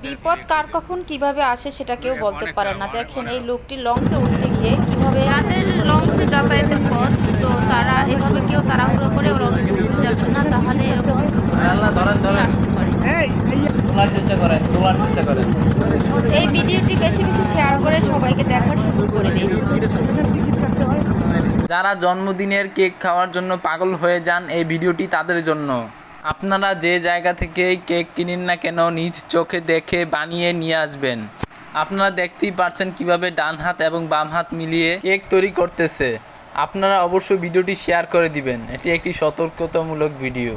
বিপদ কার কখন কিভাবে আসে সেটা কেউ বলতে পারে না। দেখেন এই লোকটি লঞ্চে উঠতে গিয়ে কিভাবে, যাদের লঞ্চে যাতায়াতের পথ, তো তারা এভাবে কেউ তাড়াহুড়ো করে লঞ্চে উঠতে যাবেন না, তাহলে এরকম দুর্ঘটনা সবার জন্যই আসতে পারে। তোলার চেষ্টা করেন। এই ভিডিওটি বেশি বেশি শেয়ার করে সবাইকে দেখার সুযোগ করে দিন। যারা জন্মদিনের কেক খাওয়ার জন্য পাগল হয়ে যান, এই ভিডিওটি তাদের জন্য। আপনারা যে জায়গা থেকে কেক কিনেন না কেন, নিজ চোখে দেখে বানিয়ে নিয়ে আসবেন। আপনারা দেখতেই পারছেন কিভাবে ডান হাত এবং বাম হাত মিলিয়ে কেক তৈরি করতেছে। আপনারা অবশ্যই ভিডিওটি শেয়ার করে দিবেন। এটি একটি সতর্কতামূলক ভিডিও।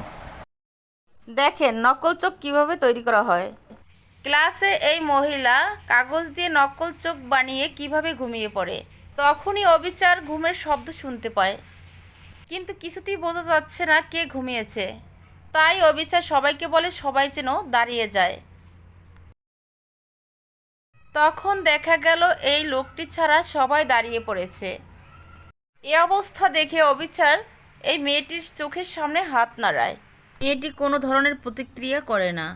দেখেন নকল চোখ কিভাবে তৈরি করা হয়। ক্লাসে এই মহিলা কাগজ দিয়ে নকল চোখ বানিয়ে কিভাবে ঘুমিয়ে পড়ে। তখনই অবিচার ঘুমের শব্দ শুনতে পায়, কিন্তু কিছুতেই বোঝা যাচ্ছে না কে ঘুমিয়েছে। তাই অবিচার সবাইকে বলে সবাই যেন দাঁড়িয়ে যায়। তখন দেখা গেল এই লোকটি ছাড়া সবাই দাঁড়িয়ে পড়েছে। এ অবস্থা দেখে অবিচার এই মেয়েটির চোখের সামনে হাত নাড়ায়। মেয়েটি কোনো ধরনের প্রতিক্রিয়া করে না।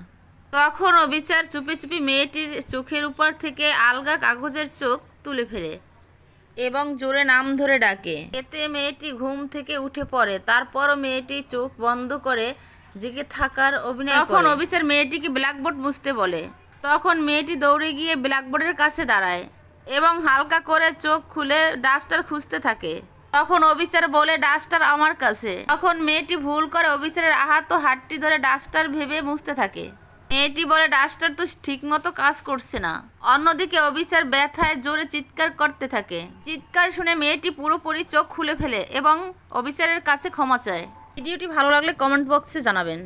তখন অবিচার চুপি চুপি মেয়েটির চোখের উপর থেকে আলগা কাগজের চোখ তুলে ফেলে এবং জোরে নাম ধরে ডাকে। এতে মেয়েটি ঘুম থেকে উঠে পড়ে। তারপরও মেয়েটি চোখ বন্ধ করে জেগে থাকার অভিনয় করে। তখন অবিচার মেয়েটিকে ব্ল্যাকবোর্ড মুছতে বলে। তখন মেয়েটি দৌড়ে গিয়ে ব্ল্যাকবোর্ডের কাছে দাঁড়ায় এবং হালকা করে চোখ খুলে ডাস্টার খুঁজতে থাকে। তখন অবিচার বলে, ডাস্টার আমার কাছে। তখন মেয়েটি ভুল করে অবিচারের আহত হাতটি ধরে ডাস্টার ভেবে মুছতে থাকে। মেয়েটি বলে, ডাস্টার তো ঠিকমতো কাজ করছে না। অন্যদিকে অবিচার ব্যথায় জোরে চিৎকার করতে থাকে। চিৎকার শুনে মেয়েটি পুরোপুরি চোখ খুলে ফেলে এবং অবিচারের কাছে ক্ষমা চায়। ভিডিওটি ভালো লাগলে কমেন্ট বক্সে জানাবেন।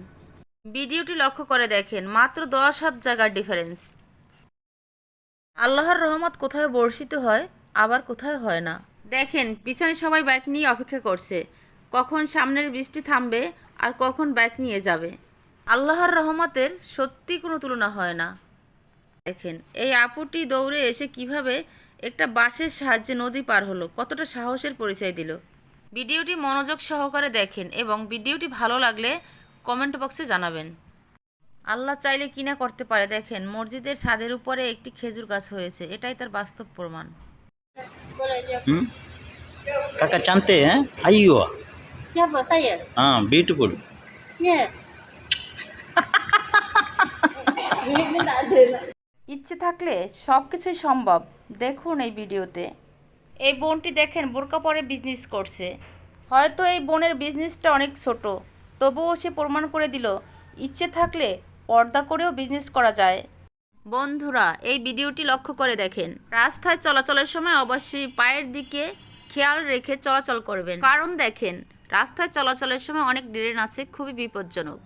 ভিডিওটি লক্ষ্য করে দেখেন, মাত্র 10 হাত জায়গার ডিফারেন্স। আল্লাহর রহমত কোথায় বর্ষিত হয়, আবার কোথায় হয় না। দেখেন পিছনে সবাই বাইক নিয়ে অপেক্ষা করছে, কখন সামনের বৃষ্টি থামবে আর কখন বাইক নিয়ে যাবে। আল্লাহর রহমতের সত্যি কোনো তুলনা হয় না। দেখেন এই আপুটি দৌড়ে এসে কিভাবে একটা বাসের সাহায্যে নদী পার হলো, কতটা সাহসের পরিচয় দিল। ভিডিওটি মনোযোগ সহকারে দেখেন এবং ভিডিওটি ভালো লাগলে কমেন্ট বক্সে জানাবেন। আল্লাহ চাইলে কিনা করতে পারে। দেখেন মসজিদের ছাদের উপরে একটি খেজুর গাছ হয়েছে, এটাই তার বাস্তব প্রমাণ। Kakak cantik Ayu. Siapa saya? Beautiful. Ya. Ini tak ada. ইচ্ছে থাকলে সব কিছুই সম্ভব। দেখুন এই ভিডিওতে এই বোনটি দেখেন বোরকা পরে বিজনেস করছে। হয়তো এই বোনের বিজনেসটা অনেক ছোট, তবুও সে প্রমাণ করে দিল ইচ্ছে থাকলে পর্দা করেও বিজনেস করা যায়। বন্ধুরা এই ভিডিওটি লক্ষ্য করে দেখেন, রাস্তায় চলাচলের সময় অবশ্যই পায়ের দিকে খেয়াল রেখে চলাচল করবেন, কারণ দেখেন রাস্তায় চলাচলের সময় অনেক ড্রেন আছে, খুবই বিপজ্জনক।